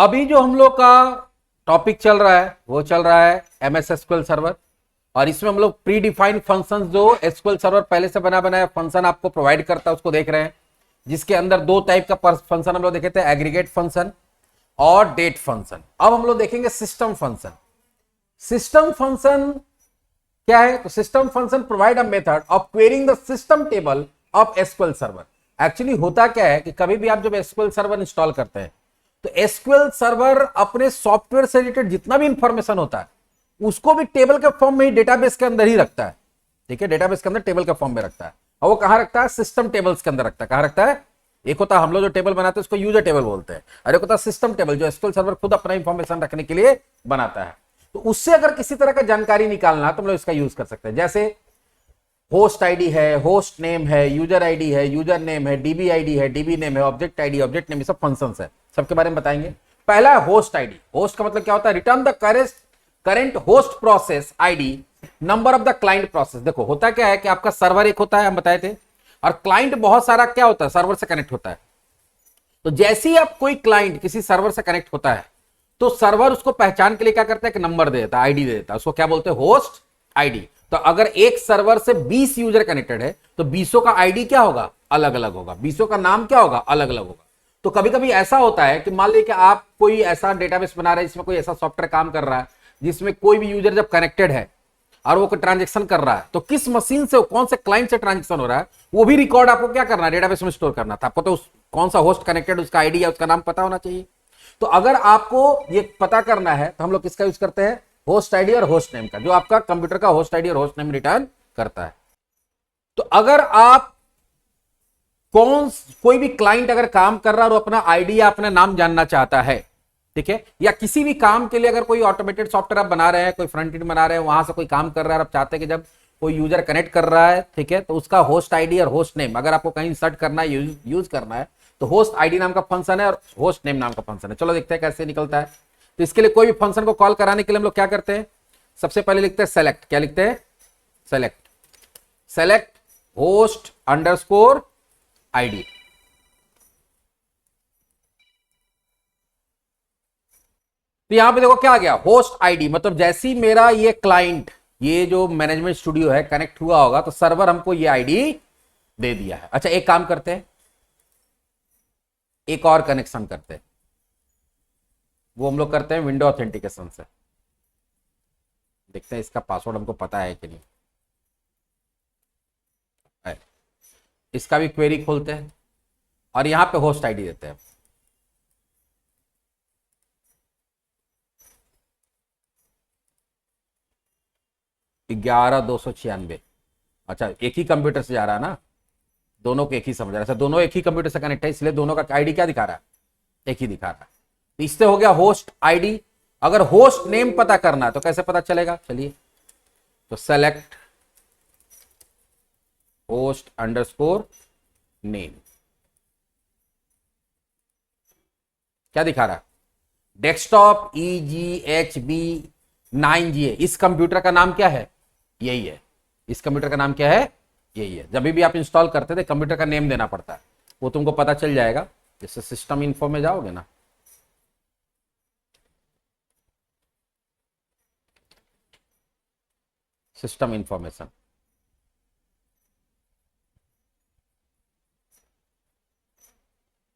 अभी जो हम लोग का टॉपिक चल रहा है वो चल रहा है एमएस एसक्यूएल सर्वर, और इसमें हम लोग प्री डिफाइंड फंक्शंस जो एसक्यूएल सर्वर पहले से बना बनाया फंक्शन आपको प्रोवाइड करता है उसको देख रहे हैं, जिसके अंदर दो टाइप का फंक्शन हम लोग देखे थे, एग्रीगेट फंक्शन और डेट फंक्शन। अब हम लोग देखेंगे सिस्टम फंक्शन। सिस्टम फंक्शन क्या है? तो system function provide a method of quarrying the system table of SQL server. Actually होता क्या है कि कभी भी आप जब एसक्यूएल सर्वर इंस्टॉल करते हैं तो एसक्यूएल सर्वर अपने सॉफ्टवेयर से रिलेटेड जितना भी इंफॉर्मेशन होता है उसको भी टेबल के फॉर्म में ही डेटाबेस के अंदर ही रखता है। ठीक है, डेटाबेस के अंदर टेबल के फॉर्म में रखता है, और वो कहां रखता है? सिस्टम टेबल्स के अंदर रखता है। कहां रखता है? एक होता है हम लोग जो टेबल बनाते हैं उसको यूजर टेबल बोलते हैं, और एक होता है सिस्टम टेबल जो एसक्यूएल सर्वर खुद अपना इंफॉर्मेशन रखने के लिए बनाता है। तो उससे अगर किसी तरह का जानकारी निकालना है तो हम लोग इसका यूज कर सकते हैं। जैसे होस्ट आईडी है, होस्ट नेम है, यूजर आईडी है, यूजर नेम है, डीबी आईडी है, डीबी नेम है, ऑब्जेक्ट आईडी, ऑब्जेक्ट नेम, ये सब फंक्शंस है, सबके बारे में बताएंगे। पहला है होस्ट आईडी। होस्ट का मतलब क्या होता है? Return the current host process ID, number of the client process. देखो होता क्या है कि आपका सर्वर एक होता है, हम बताए थे, और क्लाइंट बहुत सारा क्या होता है? सर्वर से कनेक्ट होता है। तो जैसे ही आप कोई क्लाइंट किसी सर्वर से कनेक्ट होता है तो सर्वर उसको पहचान के लिए क्या करता है? कि नंबर दे देता है, आईडी दे देता है, उसको क्या बोलते हैं? Host ID. तो अगर एक सर्वर से 20 यूजर कनेक्टेड है तो 20 का आईडी क्या होगा? अलग अलग होगा। 20 का नाम क्या होगा? अलग अलग होगा। तो कभी कभी ऐसा होता है कि मान लीजिए कि आप कोई ऐसा डेटाबेस बना रहे हैं जिसमें कोई ऐसा सॉफ्टवेयर काम कर रहा है जिसमें कोई भी यूजर जब कनेक्टेड है और वो कोई ट्रांजेक्शन कर रहा है तो किस मशीन से, कौन से क्लाइंट से ट्रांजेक्शन हो रहा है, वो भी रिकॉर्ड आपको क्या करना है? डेटाबेस में स्टोर करना था। आपको तो कौन सा होस्ट कनेक्टेड, उसका आईडी या उसका नाम पता होना चाहिए। तो अगर आपको ये पता करना है तो हम लोग किसका यूज करते हैं? होस्ट आईडी और होस्ट नेम का, जो आपका कंप्यूटर का होस्ट आईडी और होस्ट नेम रिटर्न करता है। तो अगर आप कोई भी क्लाइंट अगर काम कर रहा है और अपना आईडी या अपना नाम जानना चाहता है, ठीक है, या किसी भी काम के लिए अगर कोई ऑटोमेटेड सॉफ्टवेयर आप बना रहे हैं, कोई फ्रंट एंड बना रहे हैं, वहां से कोई काम कर रहा है, आप चाहते हैं कि जब कोई यूजर कनेक्ट कर रहा है, ठीक है, तो उसका होस्ट आईडी और होस्ट नेम अगर आपको कहीं इंसर्ट करना है, यूज करना है, तो होस्ट आईडी नाम का फंक्शन है और होस्ट नेम नाम का फंक्शन है। चलो देखते हैं कैसे निकलता है। तो इसके लिए कोई भी फंक्शन को कॉल कराने के लिए हम लोग क्या करते हैं? सबसे पहले लिखते हैं सेलेक्ट। क्या लिखते हैं? Select host underscore ID. तो यहां पे देखो क्या आ गया? Host ID. मतलब जैसे ही मेरा ये क्लाइंट, ये जो मैनेजमेंट स्टूडियो है, कनेक्ट हुआ होगा तो सर्वर हमको ये आईडी दे दिया है। अच्छा, एक काम करते हैं, एक और कनेक्शन करते हैं। वो हम लोग करते हैं विंडो ऑथेंटिकेशन से। देखते हैं इसका पासवर्ड हमको पता है कि नहीं है। इसका भी क्वेरी खोलते हैं और यहां पे होस्ट आईडी देते हैं। ग्यारह 296। अच्छा, एक ही कंप्यूटर से जा रहा है ना, दोनों को एक ही समझ रहा है। अच्छा, दोनों एक ही कंप्यूटर से कनेक्ट है इसलिए दोनों का आईडी क्या दिखा रहा है? एक ही दिखा रहा है। तो इससे हो गया होस्ट आईडी। अगर होस्ट नेम पता करना है तो कैसे पता चलेगा? चलिए, तो सेलेक्ट होस्ट अंडरस्कोर नेम। क्या दिखा रहा है? Desktop EGHB9GA। इस कंप्यूटर का नाम क्या है? यही है। इस कंप्यूटर का नाम क्या है? यही है। जब भी आप इंस्टॉल करते थे कंप्यूटर का नेम देना पड़ता है, वो तुमको पता चल जाएगा। जैसे सिस्टम इन्फो में जाओगे ना, सिस्टम इंफॉर्मेशन,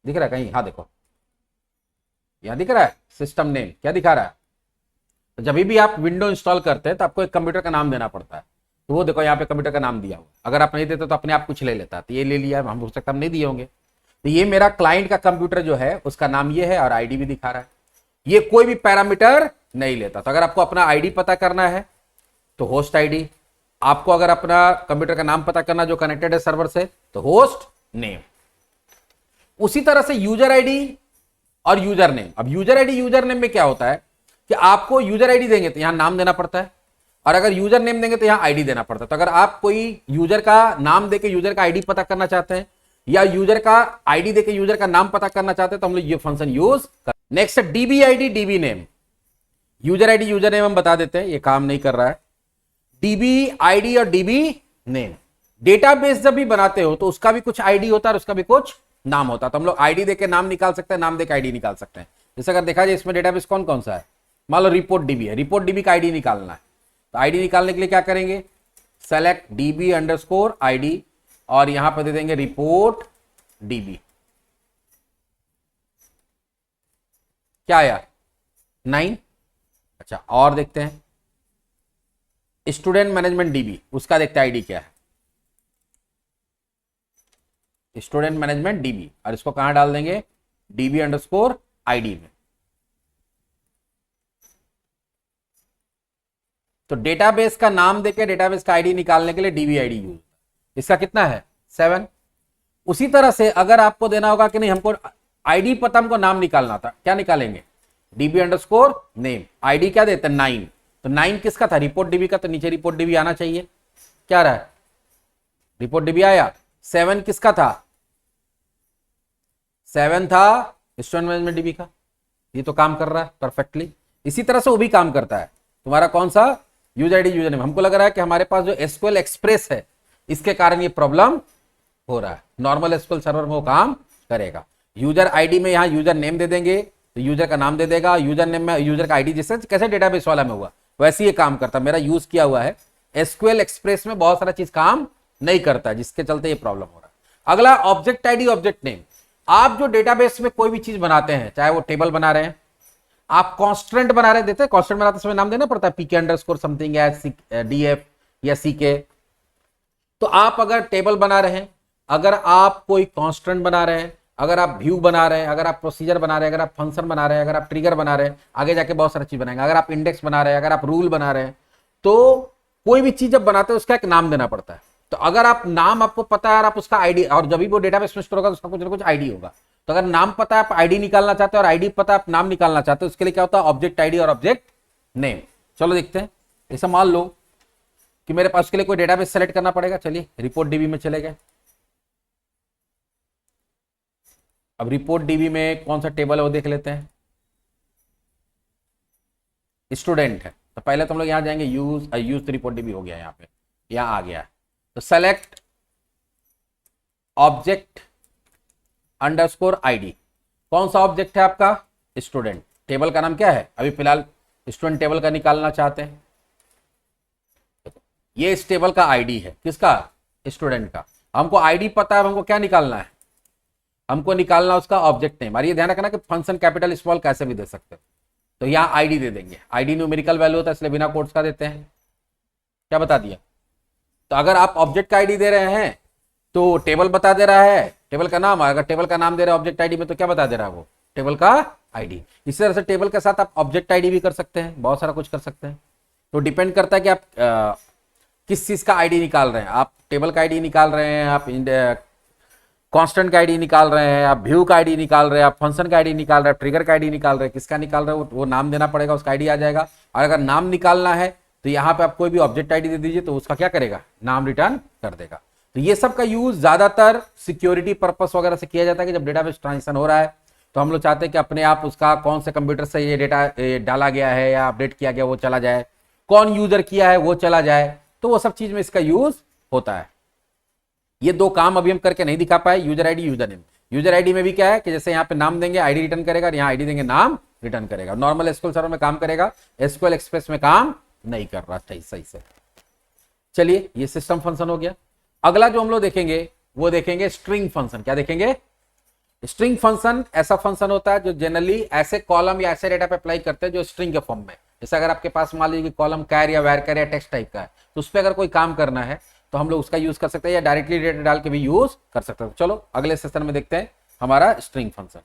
दिख रहा है कहीं? हाँ देखो, यहां दिख रहा है सिस्टम नेम। क्या दिखा रहा है? तो जब भी आप विंडो इंस्टॉल करते हैं तो आपको एक कंप्यूटर का नाम देना पड़ता है। तो वो देखो यहाँ पे कंप्यूटर का नाम दिया हुआ। अगर आप नहीं देते तो अपने आप कुछ ले लेता। तो ये ले लिया, हम हो सकता हम नहीं दिए होंगे। तो ये मेरा क्लाइंट का कंप्यूटर जो है उसका नाम ये है और आईडी भी दिखा रहा है। ये कोई भी पैरामीटर नहीं लेता। तो अगर आपको अपना आईडी पता करना है तो होस्ट आईडी, आपको अगर अपना कंप्यूटर का नाम पता करना जो कनेक्टेड है सर्वर से तो होस्ट नेम। उसी तरह से यूजर आईडी और यूजर नेम। अब यूजर आईडी यूजर नेम में क्या होता है कि आपको यूजर आईडी देंगे तो यहां नाम देना पड़ता है, और अगर यूजर नेम देंगे तो यहां आईडी देना पड़ता है। तो अगर आप कोई यूजर का नाम देके यूजर का आईडी पता करना चाहते हैं या यूजर का आईडी देके यूजर का नाम पता करना चाहते हैं तो हम लोग ये फंक्शन यूज कर। Next dB ID dB name. User ID user name हम बता देते हैं, ये काम नहीं कर रहा है। डीबी आईडी और डीबी नेम। डेटाबेस जब भी बनाते हो तो उसका भी कुछ आईडी होता है और उसका भी कुछ नाम होता है। तो हम लोग आईडी देके नाम निकाल सकते हैं, नाम देके आईडी निकाल सकते हैं। जैसे अगर देखा जाए इसमें डेटाबेस कौन कौन सा है, मान लो रिपोर्ट डीबी है, रिपोर्ट डीबी का आईडी निकालना है, तो आईडी निकालने के लिए क्या करेंगे, सेलेक्ट डीबी अंडरस्कोर आईडी और यहां पर दे देंगे रिपोर्ट डीबी। क्या आया 9। अच्छा और देखते हैं स्टूडेंट मैनेजमेंट डीबी, उसका देखते हैं आईडी क्या है, स्टूडेंट मैनेजमेंट डीबी, और इसको कहां डाल देंगे, डीबी अंडरस्कोर आईडी में। तो डेटाबेस का नाम देके डेटाबेस का आईडी निकालने के लिए डीबी आईडी यूज, इसका कितना है 7। उसी तरह से अगर आपको देना होगा कि नहीं हमको आईडी पता, हमको नाम निकालना था, क्या निकालेंगे, डीबी अंडरस्कोर नेम, आईडी क्या देते हैं 9। तो 9 किसका था, रिपोर्ट डीबी का, तो नीचे रिपोर्ट डीबी आना चाहिए, क्या रहा है रिपोर्ट डीबी आया। 7 किसका था, 7 था स्टूडेंट मैनेजमेंट डीबी का, ये तो काम कर रहा है परफेक्टली। इसी तरह से वो भी काम करता है, तुम्हारा कौन सा यूजर आईडी यूजर नेम। हमको लग रहा है कि हमारे पास जो एसक्यूएल एक्सप्रेस है इसके कारण ये प्रॉब्लम हो रहा है, नॉर्मल एसक्यूएल सर्वर में वो काम करेगा। यूजर आईडी में यहाँ यूजर नेम दे देंगे तो यूजर का नाम दे देगा, यूजर नेम में यूजर का आईडी, जैसे कैसे डेटाबेस वाला में हुआ वैसे ये काम करता है। मेरा यूज किया हुआ है, एसक्यूएल एक्सप्रेस में बहुत सारा चीज काम नहीं करता है, जिसके चलते ये प्रॉब्लम हो रहा है। अगला ऑब्जेक्ट आईडी ऑब्जेक्ट नेम। आप जो डेटाबेस में कोई भी चीज बनाते हैं, चाहे वो टेबल बना रहे हैं, आप कॉन्स्टेंट बना रहे, देते हैं कॉन्स्टेंट बनाते समय नाम देना पड़ता है, पीके अंडरस्कोर समथिंग या डीएफ या सीके। तो आप अगर टेबल बना रहे हैं, अगर आप कोई कांस्टेंट बना रहे हैं, अगर आप व्यू बना रहे हैं, अगर आप प्रोसीजर बना रहे हैं, अगर आप फंक्शन बना रहे हैं, अगर आप ट्रिगर बना रहे हैं, आगे जाके बहुत सारी चीज बनाएंगे, अगर आप इंडेक्स बना रहे हैं, अगर आप रूल बना रहे हैं, तो कोई भी चीज जब बनाते हैं उसका एक नाम देना पड़ता है। तो अगर आप नाम आपको पता है और आप उसका आईडी, और जब भी वो डेटाबेस में स्टोर होगा तो उसका कुछ ना कुछ आईडी होगा। तो अगर नाम पता है आप आईडी निकालना चाहते हैं, और आईडी पता है आप नाम निकालना चाहते हैं, उसके लिए क्या होता है ऑब्जेक्ट आईडी और ऑब्जेक्ट नेम। चलो देखते हैं, ऐसा मान लो कि मेरे पास उसके लिए कोई डेटाबेस सेलेक्ट करना पड़ेगा। चलिए रिपोर्ट डीबी में चले गए। अब रिपोर्ट डीबी में कौन सा टेबल है वो देख लेते हैं, स्टूडेंट है, तो पहले तो हम लोग यहां जाएंगे, यूज रिपोर्ट डीबी हो गया, यहाँ पे यहां आ गया है। तो सेलेक्ट ऑब्जेक्ट अंडरस्कोर आईडी, कौन सा ऑब्जेक्ट है आपका, स्टूडेंट। टेबल का नाम क्या है, अभी फिलहाल स्टूडेंट टेबल का निकालना चाहते हैं, ये इस टेबल का आईडी है, किसका, स्टूडेंट का। हमको आईडी पता है, हमको क्या निकालना है, हमको निकालना उसका ऑब्जेक्ट नेम। और ये ध्यान रखना कि फंक्शन कैपिटल स्मॉल कैसे भी दे सकते हैं। तो यहाँ आईडी दे देंगे, आईडी न्यूमेरिकल वैल्यू होता है इसलिए बिना कोट्स का देते हैं, क्या बता दिया। तो अगर आप ऑब्जेक्ट का आईडी दे रहे हैं तो टेबल बता दे रहा है, टेबल का नाम, अगर टेबल का नाम दे रहा है ऑब्जेक्ट आईडी में तो क्या बता दे रहा है वो, टेबल का आईडी। इसी तरह से टेबल के साथ आप ऑब्जेक्ट आईडी भी कर सकते हैं, बहुत सारा कुछ कर सकते हैं। तो डिपेंड करता है कि आप किस चीज का आईडी निकाल रहे हैं, आप टेबल का आईडी निकाल रहे हैं, आप कांस्टेंट का आईडी निकाल रहे हैं, आप व्यू का आईडी निकाल रहे हैं, आप फंक्शन का आईडी निकाल रहे हैं, ट्रिगर का आईडी निकाल रहे हैं, किसका निकाल रहे हैं वो नाम देना पड़ेगा, उसका आईडी आ जाएगा। और अगर नाम निकालना है तो यहाँ पे आप कोई भी ऑब्जेक्ट आईडी दे दीजिए तो उसका क्या करेगा, नाम रिटर्न कर देगा। तो ये सब का यूज ज्यादातर सिक्योरिटी पर्पस वगैरह से किया जाता है कि जब डेटाबेस ट्रांजिशन हो रहा है तो हम लोग चाहते हैं कि अपने आप उसका कौन से कंप्यूटर से ये डेटा डाला गया है या अपडेट किया गया वो चला जाए, कौन यूजर किया है वो चला जाए, तो वो सब चीज में इसका यूज होता है। ये दो काम अभी हम करके नहीं दिखा पाए, user ID user name. User ID में भी क्या है कि जैसे यहाँ पे नाम देंगे आईडी रिटर्न करेगा, और यहाँ आईडी देंगे नाम रिटर्न करेगा। नॉर्मल एसक्यूएल सर्वर में काम करेगा, एसक्यूएल एक्सप्रेस में काम नहीं कर रहा सही से। चलिए ये सिस्टम फंक्शन हो गया। अगला जो हम लोग देखेंगे वो देखेंगे स्ट्रिंग फंक्शन। क्या देखेंगे, स्ट्रिंग फंक्शन ऐसा फंक्शन होता है जो जनरली ऐसे कॉलम या ऐसे डेटा पे अप्लाई करते हैं जो स्ट्रिंग के फॉर्म में, जैसे अगर आपके पास मान लीजिए कॉलम कैर या वैर कैर या टेक्स्ट टाइप का है तो उस पर अगर कोई काम करना है तो हम लोग उसका यूज कर सकते हैं, या डायरेक्टली डेटा डाल के भी यूज कर सकते हैं। चलो अगले सेशन में देखते हैं हमारा स्ट्रिंग फंक्शन।